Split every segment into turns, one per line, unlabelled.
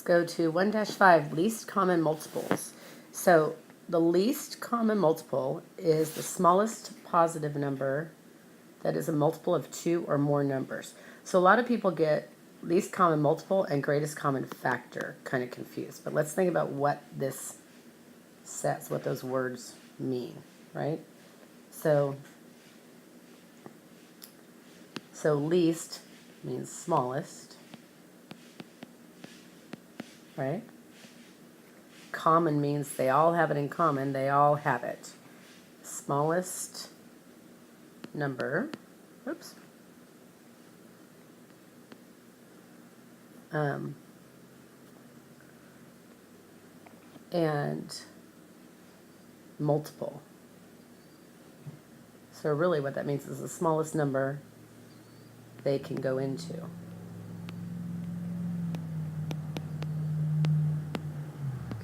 go to 1-5, least common multiples. So the least common multiple is the smallest positive number that is a multiple of 2 or more numbers. So a lot of people get least common multiple and greatest common factor kind of confused. But let's think about what this says, what those words mean, right? So least means smallest, right? Common means they all have it in common. They all have it. Smallest number. Oops. And multiple. So really what that means is the smallest number they can go into.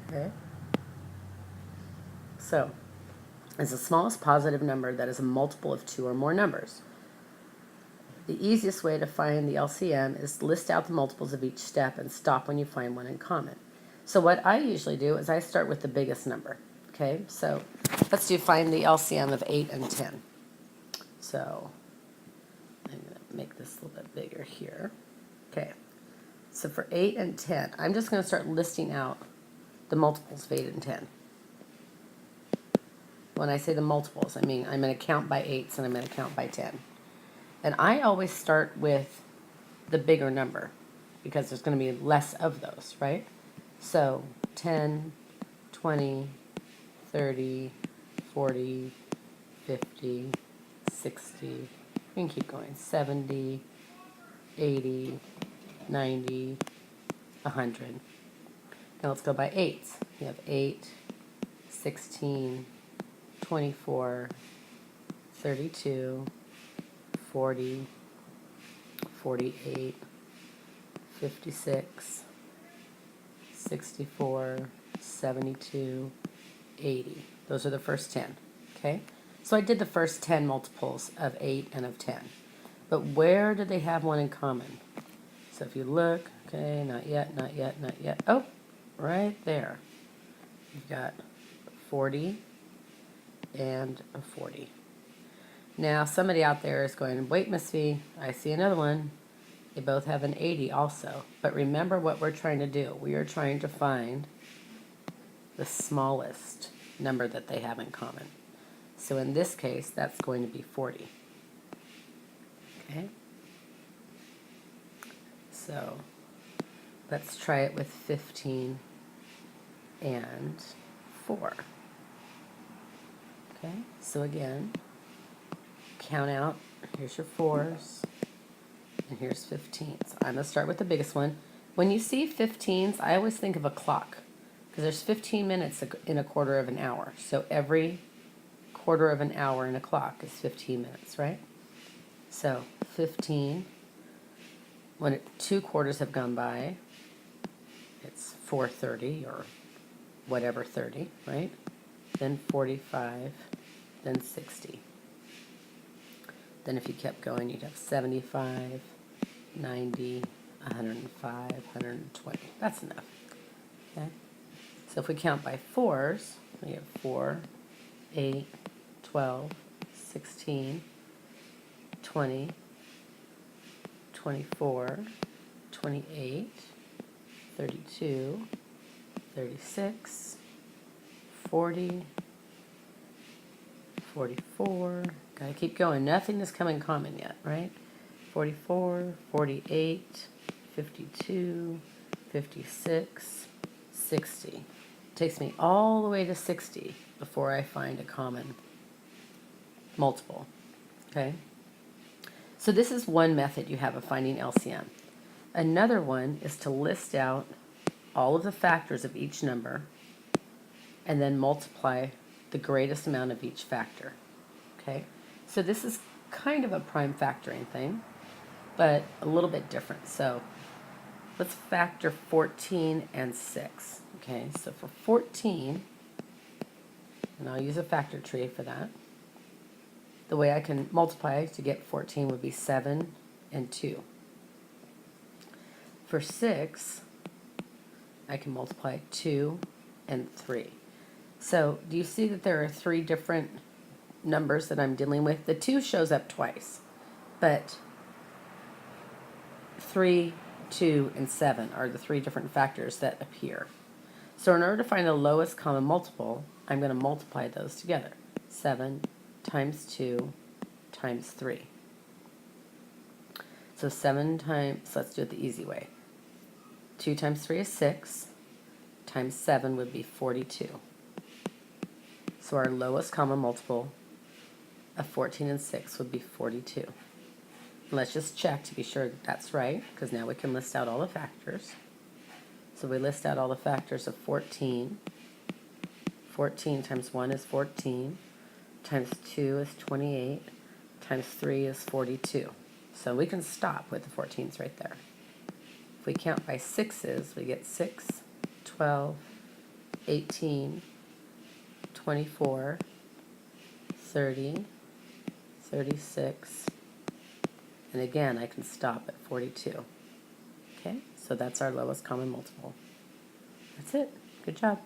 Okay. So it's the smallest positive number that is a multiple of 2 or more numbers. The easiest way to find the LCM is to list out the multiples of each step and stop when you find one in common. So what I usually do is I start with the biggest number. Okay, so let's find the LCM of 8 and 10. So I'm going to make this a little bit bigger here. Okay, so for 8 and 10, I'm just going to start listing out the multiples of 8 and 10. When I say the multiples, I mean I'm going to count by 8s and I'm going to count by 10. And I always start with the bigger number because there's going to be less of those, right? So 10, 20, 30, 40, 50, 60, we can keep going, 70, 80, 90, 100. Now let's go by 8s. We have 8, 16, 24, 32, 40, 48, 56, 64, 72, 80. Those are the first 10, okay? So I did the first 10 multiples of 8 and of 10. But where do they have one in common? So if you look, okay, not yet, not yet, not yet. Oh, right there. You've got 40 and a 40. Now, somebody out there is going, wait, Miss V, I see another one. They both have an 80 also. But remember what we're trying to do. We are trying to find the smallest number that they have in common. So in this case, that's going to be 40. Okay? So let's try it with 15 and 4. Okay? So again, count out. Here's your 4s. And here's 15s. I'm going to start with the biggest one. When you see 15s, I always think of a clock because there's 15 minutes in a quarter of an hour. So every quarter of an hour in a clock is 15 minutes, right? So 15, when 2 quarters have gone by, it's 4:30 or whatever 30, right? Then 45, then 60. Then if you kept going, you'd have 75, 90, 105, 120. That's enough. Okay? So if we count by 4s, we have 4, 8, 12, 16, 20, 24, 28, 32, 36, 40, 44. Gotta keep going. Nothing is coming common yet, right? 44, 48, 52, 56, 60. It takes me all the way to 60 before I find a common multiple. Okay? So this is one method you have of finding LCM. Another one is to list out all of the factors of each number and then multiply the greatest amount of each factor. Okay? So this is kind of a prime factoring thing, but a little bit different. So let's factor 14 and 6. Okay, so for 14, and I'll use a factor tree for that, the way I can multiply to get 14 would be 7 and 2. For 6, I can multiply 2 and 3. So do you see that there are 3 different numbers that I'm dealing with? The 2 shows up twice, but 3, 2, and 7 are the 3 different factors that appear. So in order to find the lowest common multiple, I'm going to multiply those together. 7 times 2 times 3. So 7 times, let's do it the easy way. 2 times 3 is 6, times 7 would be 42. So our lowest common multiple of 14 and 6 would be 42. And let's just check to be sure that that's right, because now we can list out all the factors. So we list out all the factors of 14. 14 times 1 is 14, times 2 is 28, times 3 is 42. So we can stop with the 14s right there. If we count by 6s, we get 6, 12, 18, 24, 30, 36, and again I can stop at 42. Okay, so that's our lowest common multiple. That's it. Good job.